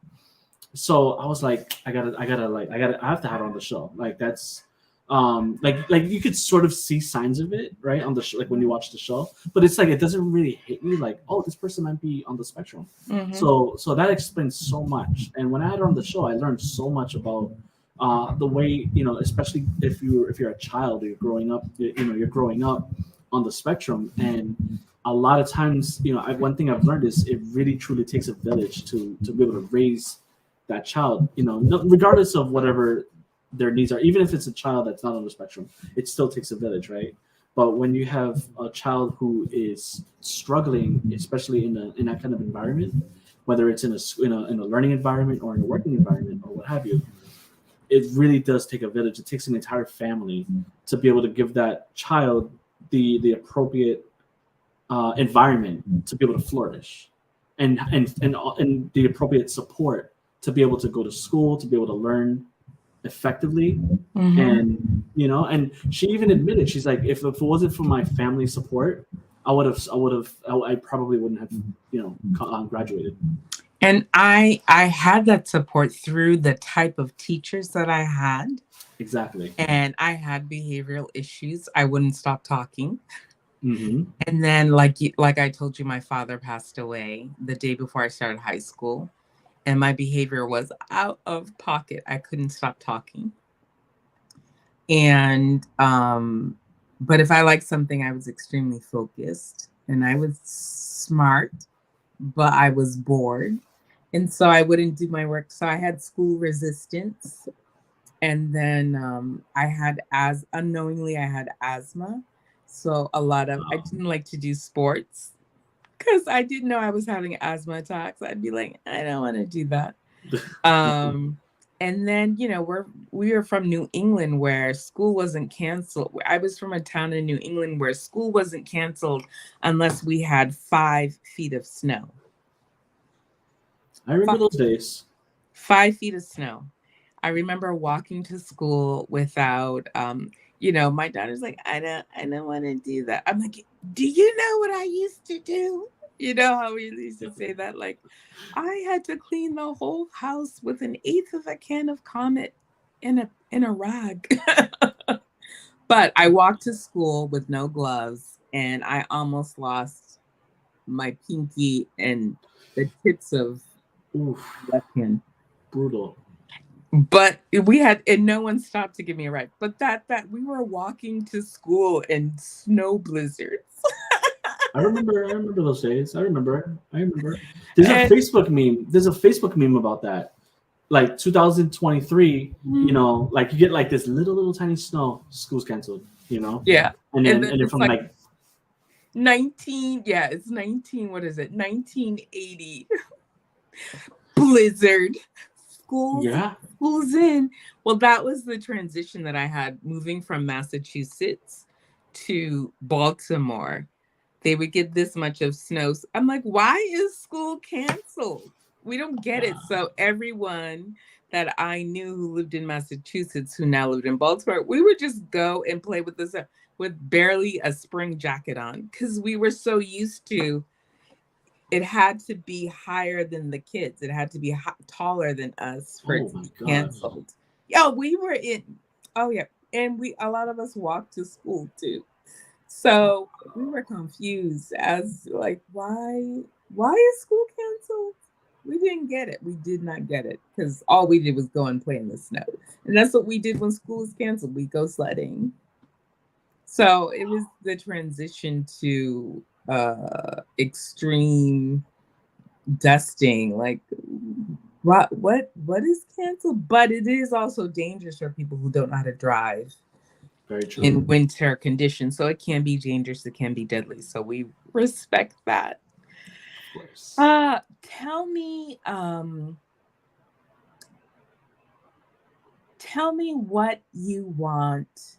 So I was like, I have to have her on the show. Like that's like you could sort of see signs of it, right, on the show, like when you watch the show, but it's like it doesn't really hit you like, oh, this person might be on the spectrum. Mm-hmm. So that explains so much. And when I had her on the show, I learned so much about the way, especially if you're a child or you're growing up, you're growing up on the spectrum. And a lot of times, one thing I've learned is it really truly takes a village to be able to raise that child, regardless of whatever their needs are. Even if it's a child that's not on the spectrum, it still takes a village, right? But when you have a child who is struggling, especially in that kind of environment, whether it's in a learning environment or in a working environment or what have you, it really does take a village. It takes an entire family to be able to give that child the appropriate environment to be able to flourish, and the appropriate support to be able to go to school, to be able to learn effectively. Mm-hmm. And and she even admitted, she's like, if it wasn't for my family support, I probably wouldn't have graduated. And I had that support through the type of teachers that I had. Exactly. And I had behavioral issues. I wouldn't stop talking. Mm-hmm. And then, like I told you, my father passed away the day before I started high school. And my behavior was out of pocket. I couldn't stop talking. And, but if I liked something, I was extremely focused and I was smart, but I was bored. And so I wouldn't do my work. So I had school resistance. And then I had unknowingly, I had asthma. So I didn't like to do sports because I didn't know I was having asthma attacks. I'd be like, I don't want to do that. And then, we were from New England where school wasn't canceled. I was from a town in New England where school wasn't canceled unless we had 5 feet of snow. I remember those days. 5 feet of snow. I remember walking to school without, my daughter's like, I don't want to do that. I'm like, do you know what I used to do? You know how we used to say that? Like, I had to clean the whole house with 1/8 of a can of Comet in a rag. But I walked to school with no gloves, and I almost lost my pinky and the tips of left hand. Brutal. But and no one stopped to give me a ride. But that we were walking to school in snow blizzards. I remember those days. I remember. There's a Facebook meme about that. Like 2023, like you get like this little tiny snow, school's canceled, Yeah. And then from like 19, yeah, it's 19, what is it? 1980 blizzard. School's in. Well, that was the transition that I had moving from Massachusetts to Baltimore. They would get this much of snow. I'm like, why is school canceled? We don't get it. So everyone that I knew who lived in Massachusetts, who now lived in Baltimore, we would just go and play with this with barely a spring jacket on because we were so used to it had to be higher than the kids. It had to be taller than us for it to be canceled. Yeah, we were in. Oh yeah, and a lot of us walked to school too. So we were confused as like, why is school canceled? We didn't get it. We did not get it because all we did was go and play in the snow, and that's what we did when school was canceled. We go sledding. So it was the transition to extreme dusting, like what is canceled, but it is also dangerous for people who don't know how to drive. Very true. In winter conditions, so it can be dangerous, it can be deadly, so we respect that. Of course. Tell me what you want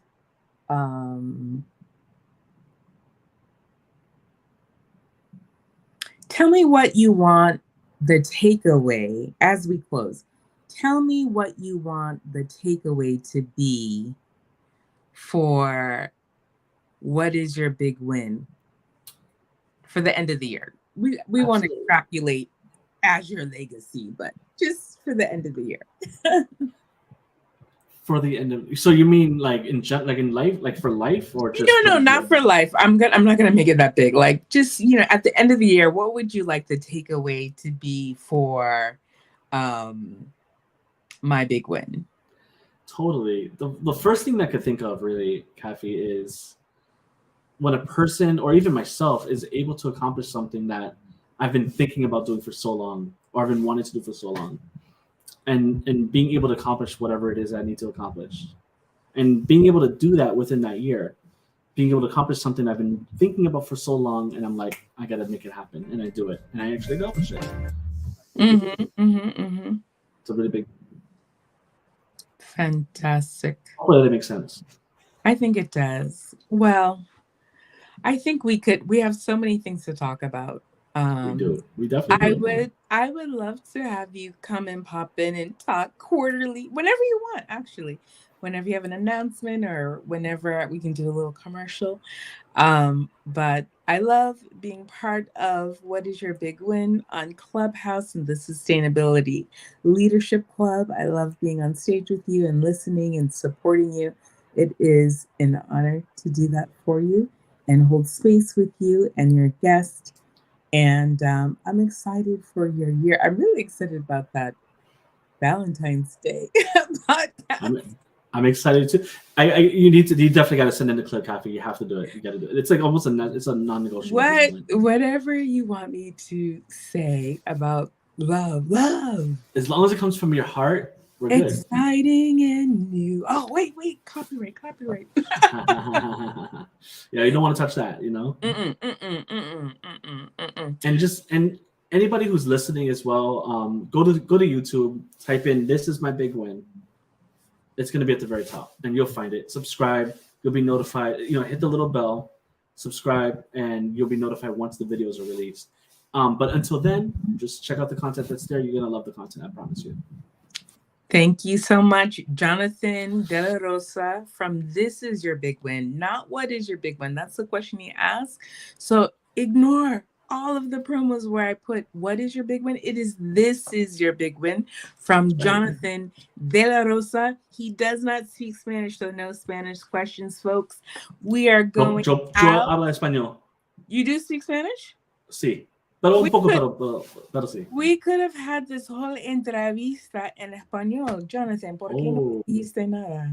Tell me what you want the takeaway as we close. Tell me what you want the takeaway to be for what is your big win for the end of the year. We want to extrapolate as your legacy, but just for the end of the year. For the end of, so you mean like in life, like for life, or just no, not for life. I'm not gonna make it that big. Like just at the end of the year, what would you like the takeaway to be for my big win? Totally. The first thing that I could think of really, Kafi, is when a person or even myself is able to accomplish something that I've been thinking about doing for so long, or I've been wanting to do for so long. And being able to accomplish whatever it is I need to accomplish, and being able to do that within that year, being able to accomplish something I've been thinking about for so long, and I'm like, I gotta make it happen, and I do it, and I actually accomplish it. It's a really big, fantastic. Hopefully that makes sense. I think it does. Well, I think we have so many things to talk about. We do. We definitely do. I would love to have you come and pop in and talk quarterly, whenever you want, actually. Whenever you have an announcement or whenever we can do a little commercial. But I love being part of What is Your Big Win on Clubhouse and the Sustainability Leadership Club. I love being on stage with you and listening and supporting you. It is an honor to do that for you and hold space with you and your guest. And I'm excited for your year. I'm really excited about that Valentine's Day podcast. I'm excited too. You definitely got to send in the clip, Kafi. You have to do it. You got to do it. It's like almost it's a non-negotiable. Whatever you want me to say about love. As long as it comes from your heart, we're good. Exciting and new. Oh, wait, copyright. Yeah, you don't want to touch that, And anybody who's listening as well, go to YouTube, type in "This is my big win." It's going to be at the very top, and you'll find it. Subscribe, you'll be notified. Hit the little bell, subscribe, and you'll be notified once the videos are released. But until then, just check out the content that's there. You're going to love the content, I promise you. Thank you so much, Jonathan Delarosa from This Is Your Big Win. Not what is your big win. That's the question he asked. So ignore all of the promos where I put what is your big win. It is This Is Your Big Win from Jonathan Delarosa. He does not speak Spanish, so no Spanish questions, folks. We are going Yo hablo español. You do speak Spanish? Sí. Pero un poco, pero sí. We could have had this whole entrevista en español, Jonathan. ¿Por qué no dijiste nada?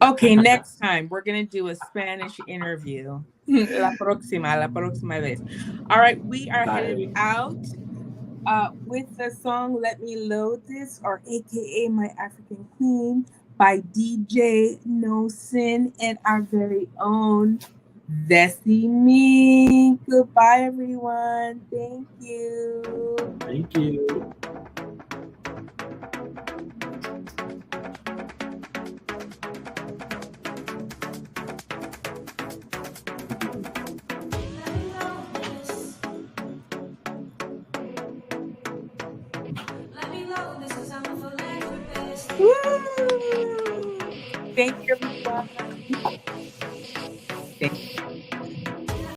Okay, next time we're going to do a Spanish interview. La próxima vez. All right, we are headed out with the song Let Me Load This, or AKA My African Queen, by DJ No Sin and our very own Desi. Goodbye, everyone. Thank you. Thank you. Woo! Thank you, everyone. Thank you.